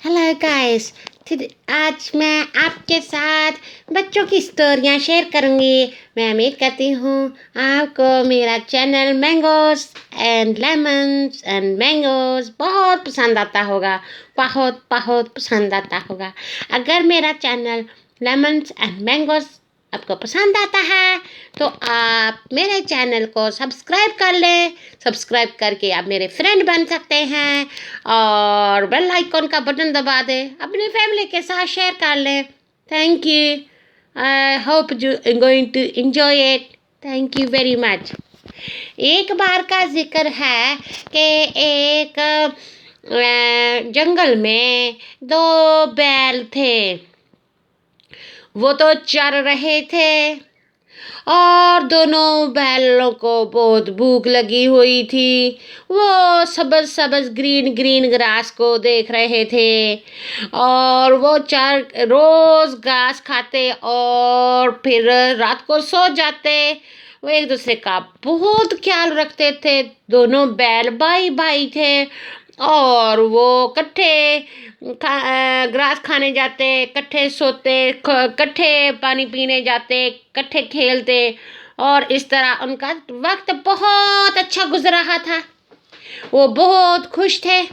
Hello guys. आज मैं आपके साथ बच्चों की स्टोरियाँ शेयर करूँगी। मैं उम्मीद करती हूँ आपको मेरा channel mangoes and lemons and mangoes बहुत पसंद आता होगा, बहुत बहुत पसंद आता होगा। अगर मेरा चैनल लेमन्स एंड मैंगोज़ आपको पसंद आता है तो आप मेरे चैनल को सब्सक्राइब कर लें। सब्सक्राइब करके आप मेरे फ्रेंड बन सकते हैं और बेल आइकॉन का बटन दबा दें, अपनी फैमिली के साथ शेयर कर लें। Thank you. I hope you going to enjoy it. Thank you very much. एक बार का जिक्र है कि एक जंगल में दो बैल थे। वो तो चर रहे थे और दोनों बैलों को बहुत भूख लगी हुई थी। वो सबज सबज ग्रीन ग्रीन ग्रास को देख रहे थे और वो चार रोज घास खाते और फिर रात को सो जाते। वो एक दूसरे का बहुत ख्याल रखते थे। दोनों बैल भाई भाई थे और वो इकट्ठे ग्रास खाने जाते, इकट्ठे सोते, इकट्ठे पानी पीने जाते, इकट्ठे खेलते और इस तरह उनका वक्त बहुत अच्छा गुजर रहा था। वो बहुत खुश थे।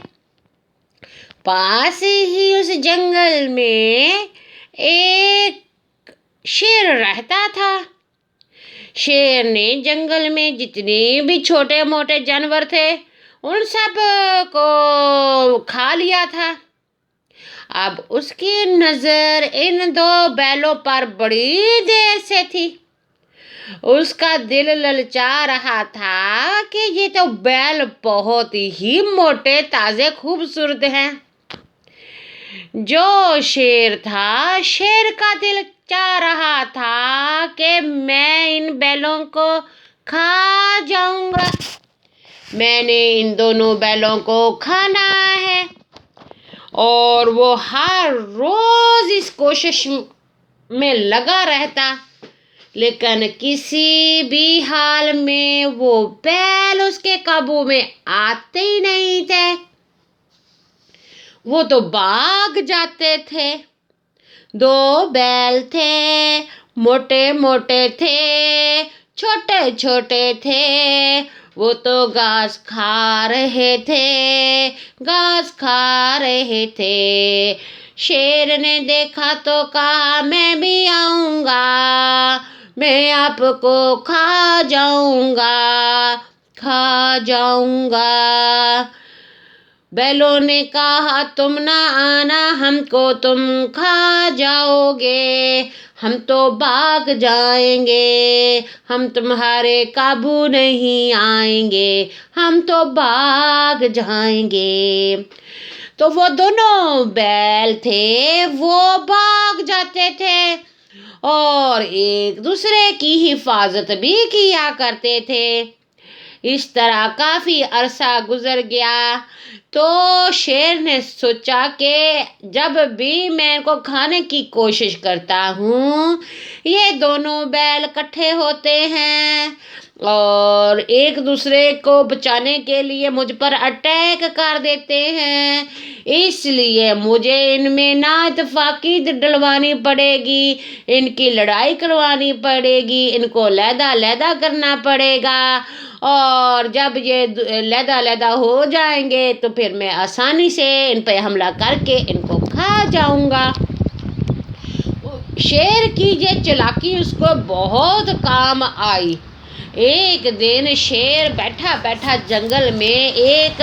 पास ही उस जंगल में एक शेर रहता था। शेर ने जंगल में जितने भी छोटे मोटे जानवर थे उन सब को खा लिया था। अब उसकी नजर इन दो बैलों पर बड़ी देर से थी। उसका दिल ललचा रहा था कि ये तो बैल बहुत ही मोटे ताजे खूबसूरत हैं। जो शेर था, शेर का दिल चाह रहा था कि मैं इन बैलों को खा जाऊंगा। मैंने इन दोनों बैलों को खाना है। और वो हर रोज इस कोशिश में लगा रहता, लेकिन किसी भी हाल में वो बैल उसके काबू में आते ही नहीं थे। वो तो भाग जाते थे। दो बैल थे, मोटे मोटे थे, छोटे छोटे थे। वो तो घास खा रहे थे, घास खा रहे थे। शेर ने देखा तो कहा मैं भी आऊँगा, मैं आपको खा जाऊँगा, खा जाऊँगा। बैलों ने कहा तुम ना आना, हमको तुम खा जाओगे, हम तो भाग जाएंगे, हम तुम्हारे काबू नहीं आएंगे, हम तो भाग जाएंगे। तो वो दोनों बैल थे, वो भाग जाते थे और एक दूसरे की हिफाजत भी किया करते थे। इस तरह काफी अरसा गुजर गया तो शेर ने सोचा कि जब भी मैं इनको खाने की कोशिश करता हूँ, ये दोनों बैल इकट्ठे होते हैं और एक दूसरे को बचाने के लिए मुझ पर अटैक कर देते हैं। इसलिए मुझे इनमें नाइतफाकी डलवानी पड़ेगी, इनकी लड़ाई करवानी पड़ेगी, इनको लैदा लैदा करना पड़ेगा और जब ये लैदा लैदा हो जाएंगे तो फिर मैं आसानी से इन पे हमला करके इनको खा जाऊंगा। शेर की ये चालाकी उसको बहुत काम आई। एक दिन शेर बैठा बैठा जंगल में एक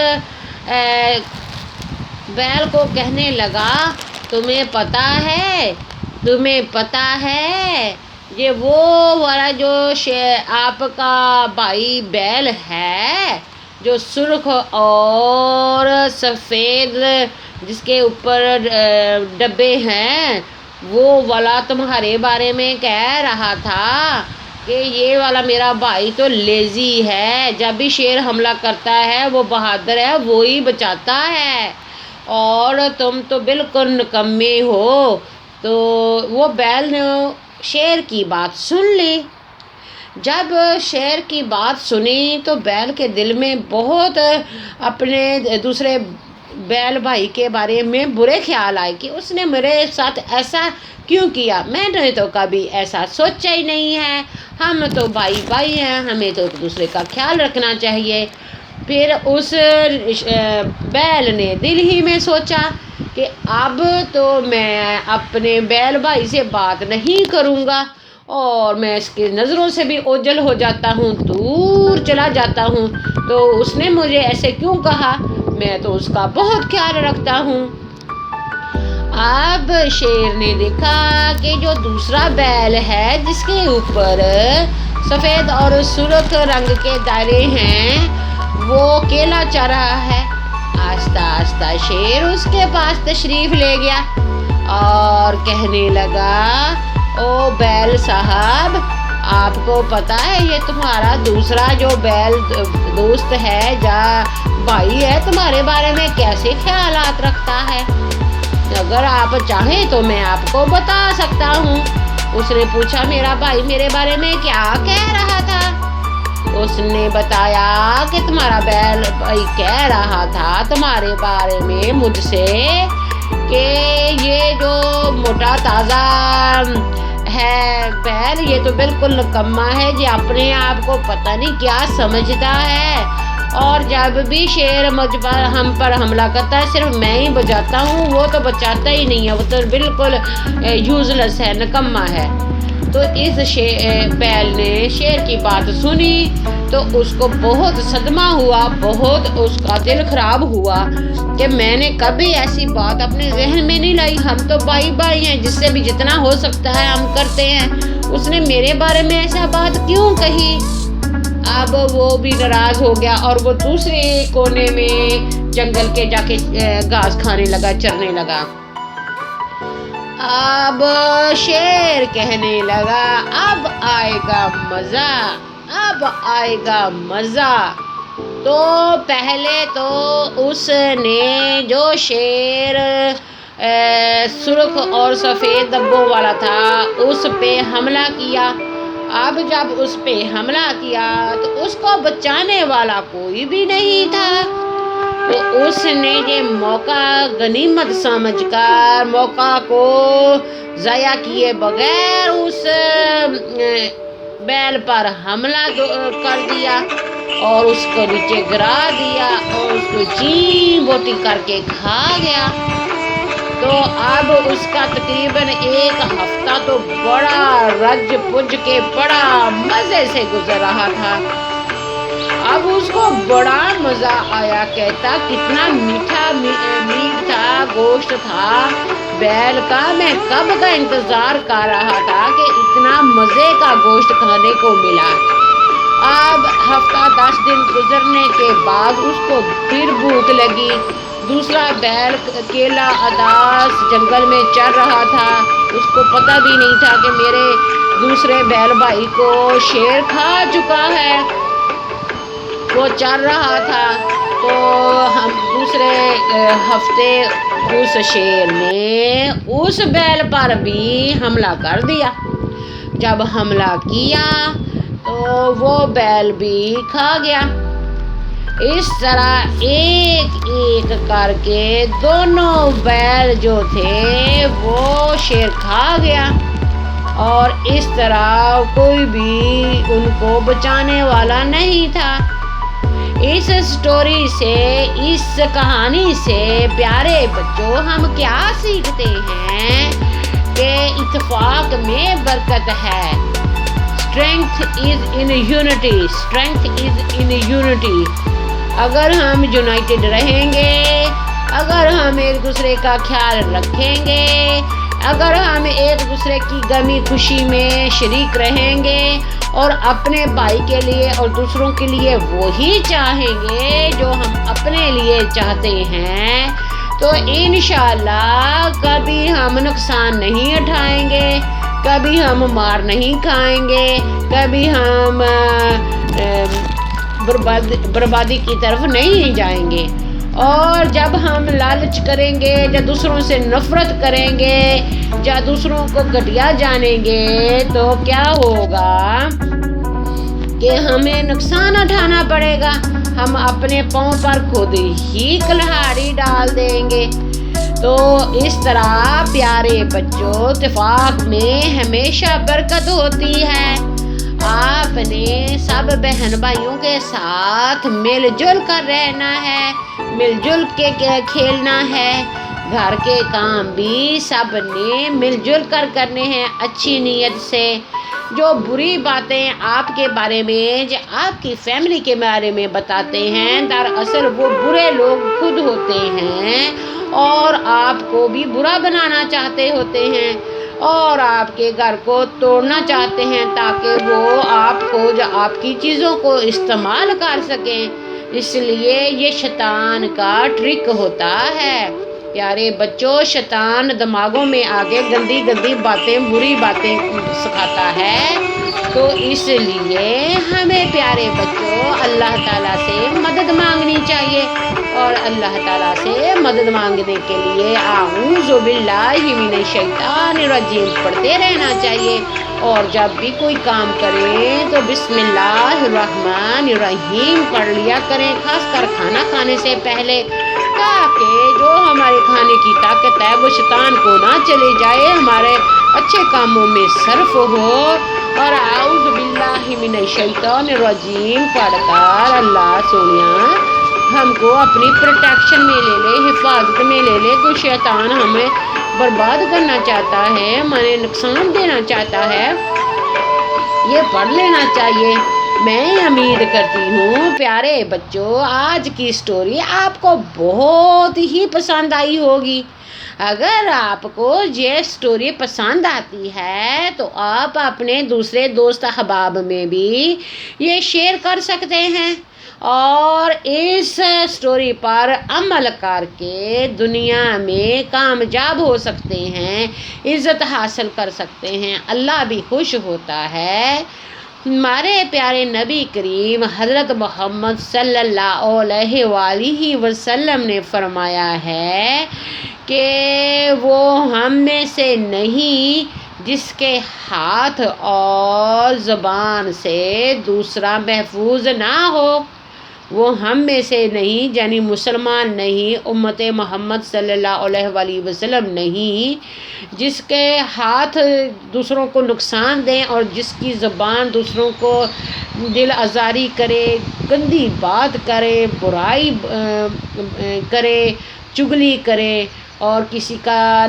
बैल को कहने लगा, तुम्हें पता है ये वो वाला जो आपका भाई बैल है, जो सुर्ख और सफ़ेद जिसके ऊपर डब्बे हैं, वो वाला तुम्हारे बारे में कह रहा था कि ये वाला मेरा भाई तो लेज़ी है। जब भी शेर हमला करता है वो बहादुर है, वो ही बचाता है और तुम तो बिल्कुल निकम्मे हो। तो वो बैल ने शेर की बात सुन ली। जब शेर की बात सुनी तो बैल के दिल में बहुत अपने दूसरे बैल भाई के बारे में बुरे ख्याल आए कि उसने मेरे साथ ऐसा क्यों किया। मैंने तो कभी ऐसा सोचा ही नहीं है, हम तो भाई भाई हैं, हमें तो एक दूसरे का ख्याल रखना चाहिए। फिर उस बैल ने दिल ही में सोचा कि अब तो मैं अपने बैल भाई से बात नहीं करूँगा और मैं इसकी नज़रों से भी ओझल हो जाता हूँ, दूर चला जाता हूँ। तो उसने मुझे ऐसे क्यों कहा, मैं तो उसका बहुत ख्याल रखता हूँ। अब शेर ने देखा कि जो दूसरा बैल है जिसके ऊपर सफ़ेद और सुर्ख रंग के दायरे हैं, वो केला चर रहा है। आस्ता आस्ता शेर उसके पास तशरीफ़ ले गया और कहने लगा, ओ बैल साहब, आपको पता है ये तुम्हारा दूसरा जो बैल दोस्त है, जा भाई है, तुम्हारे बारे में कैसे ख्यालात रखता है? अगर आप चाहें तो मैं आपको बता सकता हूँ। उसने पूछा, मेरा भाई मेरे बारे में क्या कह रहा था? उसने बताया कि तुम्हारा बैल भाई कह रहा था तुम्हारे बारे में मुझसे कि ये जो मोटा ताज़ा है बैल, ये तो बिल्कुल निकम्मा है, ये अपने आप को पता नहीं क्या समझता है, और जब भी शेर मुझ पर हम पर हमला करता है सिर्फ मैं ही बचाता हूँ, वो तो बचाता ही नहीं है, वो तो बिल्कुल यूजलेस है, निकम्मा है। तो इस बैल ने शेर की बात सुनी तो उसको बहुत सदमा हुआ, बहुत उसका दिल खराब हुआ कि मैंने कभी ऐसी बात अपने जहन में नहीं लाई, हम तो भाई भाई हैं, जिससे भी जितना हो सकता है हम करते हैं, उसने मेरे बारे में ऐसा बात क्यों कही? अब वो भी नाराज़ हो गया और वो दूसरे कोने में जंगल के जाके घास खाने लगा, चरने लगा। अब शेर कहने लगा, अब आएगा मज़ा, अब आएगा मज़ा। तो पहले तो उसने जो शेर सुर्ख और सफ़ेद धब्बों वाला था उस पे हमला किया। अब जब उस पे हमला किया तो उसको बचाने वाला कोई भी नहीं था, तो उसने ये मौका गनीमत समझकर मौका को ज़ाया किए बगैर उस बैल पर हमला कर दिया और उसको नीचे गिरा दिया और उसको जी बोटी करके खा गया। तो अब उसका तकरीबन एक हफ्ता तो बड़ा रज पुज के बड़ा मज़े से गुजर रहा था। अब उसको बड़ा मज़ा आया, कहता कितना मीठा मीठ था, गोश्त था बैल का, मैं कब का इंतज़ार कर रहा था कि इतना मज़े का गोश्त खाने को मिला। अब हफ्ता 10 दिन गुजरने के बाद उसको फिर भूख लगी। दूसरा बैल अकेला अदास जंगल में चल रहा था, उसको पता भी नहीं था कि मेरे दूसरे बैल भाई को शेर खा चुका है। वो चल रहा था तो हम दूसरे हफ्ते उस शेर ने उस बैल पर भी हमला कर दिया। जब हमला किया तो वो बैल भी खा गया। इस तरह एक एक करके दोनों बैल जो थे वो शेर खा गया और इस तरह कोई भी उनको बचाने वाला नहीं था। इस स्टोरी से, इस कहानी से प्यारे बच्चों हम क्या सीखते हैं कि इत्तेफाक में बरकत है। Strength is in unity, strength is in unity. अगर हम यूनाइटेड रहेंगे, अगर हम एक दूसरे का ख्याल रखेंगे, अगर हम एक दूसरे की गमी खुशी में शरीक रहेंगे और अपने भाई के लिए और दूसरों के लिए वो ही चाहेंगे जो हम अपने लिए चाहते हैं, तो इंशाअल्लाह कभी हम नुकसान नहीं उठाएंगे, कभी हम मार नहीं खाएंगे, कभी हम बर्बादी की तरफ नहीं जाएंगे। और जब हम लालच करेंगे या दूसरों से नफरत करेंगे या दूसरों को घटिया जानेंगे तो क्या होगा कि हमें नुकसान उठाना पड़ेगा। ہم اپنے پاؤں پر خود ہی کلہاڑی ڈال دیں گے۔ تو اس طرح پیارے بچوں، اتفاق میں ہمیشہ برکت ہوتی ہے۔ آپ نے سب بہن بھائیوں کے ساتھ مل جل کر رہنا ہے، مل جل کے کھیلنا ہے۔ گھر کے کام بھی سب نے مل جل کر کرنے ہیں اچھی نیت سے۔ جو بری باتیں آپ کے بارے میں، جو آپ کی فیملی کے بارے میں بتاتے ہیں، دراصل وہ برے لوگ خود ہوتے ہیں اور آپ کو بھی برا بنانا چاہتے ہوتے ہیں اور آپ کے گھر کو توڑنا چاہتے ہیں تاکہ وہ آپ کو، جو آپ کی چیزوں کو استعمال کر سکیں۔ اس لیے یہ شیطان کا ٹرک ہوتا ہے۔ پیارے بچوں، شیطان دماغوں میں آگے گندی گندی باتیں، بری باتیں سکھاتا ہے۔ تو اس لیے ہمیں پیارے بچوں اللہ تعالیٰ سے مدد مانگنی چاہیے اور اللہ تعالیٰ سے مدد مانگنے کے لیے اعوذ باللہ من الشیطان الرجیم پڑھتے رہنا چاہیے۔ اور جب بھی کوئی کام کریں تو بسم اللہ الرحمن الرحیم پڑھ لیا کریں، خاص کر کھانا کھانے سے پہلے، تاکہ جو ہمارے کھانے کی طاقت ہے وہ شیطان کو نہ چلے جائے، ہمارے اچھے کاموں میں صرف ہو۔ اور اعوذ باللہ من الشیطان الرجیم پڑھ کر اللہ سونیا ہم کو اپنی پروٹیکشن میں لے لے، حفاظت میں لے لے۔ کوئی شیطان ہمیں برباد کرنا چاہتا ہے، ہمیں نقصان دینا چاہتا ہے، یہ پڑھ لینا چاہیے۔ میں امید کرتی ہوں پیارے بچوں آج کی سٹوری آپ کو بہت ہی پسند آئی ہوگی۔ اگر آپ کو یہ سٹوری پسند آتی ہے تو آپ اپنے دوسرے دوست احباب میں بھی یہ شیئر کر سکتے ہیں اور اس سٹوری پر عمل کر کے دنیا میں کامیاب ہو سکتے ہیں، عزت حاصل کر سکتے ہیں، اللہ بھی خوش ہوتا ہے۔ ہمارے پیارے نبی کریم حضرت محمد صلی اللہ علیہ وآلہ وسلم نے فرمایا ہے کہ وہ ہم میں سے نہیں جس کے ہاتھ اور زبان سے دوسرا محفوظ نہ ہو، وہ ہم میں سے نہیں، یعنی مسلمان نہیں، امت محمد صلی اللہ علیہ وآلہ وسلم نہیں، جس کے ہاتھ دوسروں کو نقصان دیں اور جس کی زبان دوسروں کو دل آزاری کرے، گندی بات کرے، برائی کرے، چگلی کرے اور کسی کا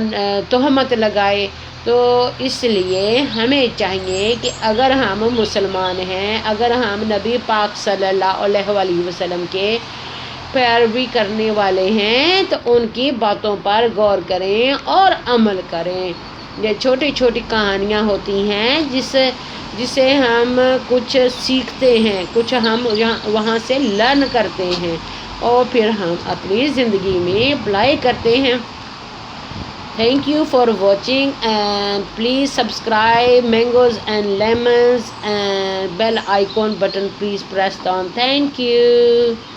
تہمت لگائے۔ تو اس لیے ہمیں چاہیے کہ اگر ہم مسلمان ہیں، اگر ہم نبی پاک صلی اللہ علیہ وآلہ وسلم کے پیروی کرنے والے ہیں تو ان کی باتوں پر غور کریں اور عمل کریں۔ یہ چھوٹی چھوٹی کہانیاں ہوتی ہیں جسے ہم کچھ سیکھتے ہیں، کچھ ہم وہاں سے لرن کرتے ہیں اور پھر ہم اپنی زندگی میں اپلائی کرتے ہیں۔ Thank you for watching and please subscribe Mangoes and Lemons and bell icon button please press on. Thank you.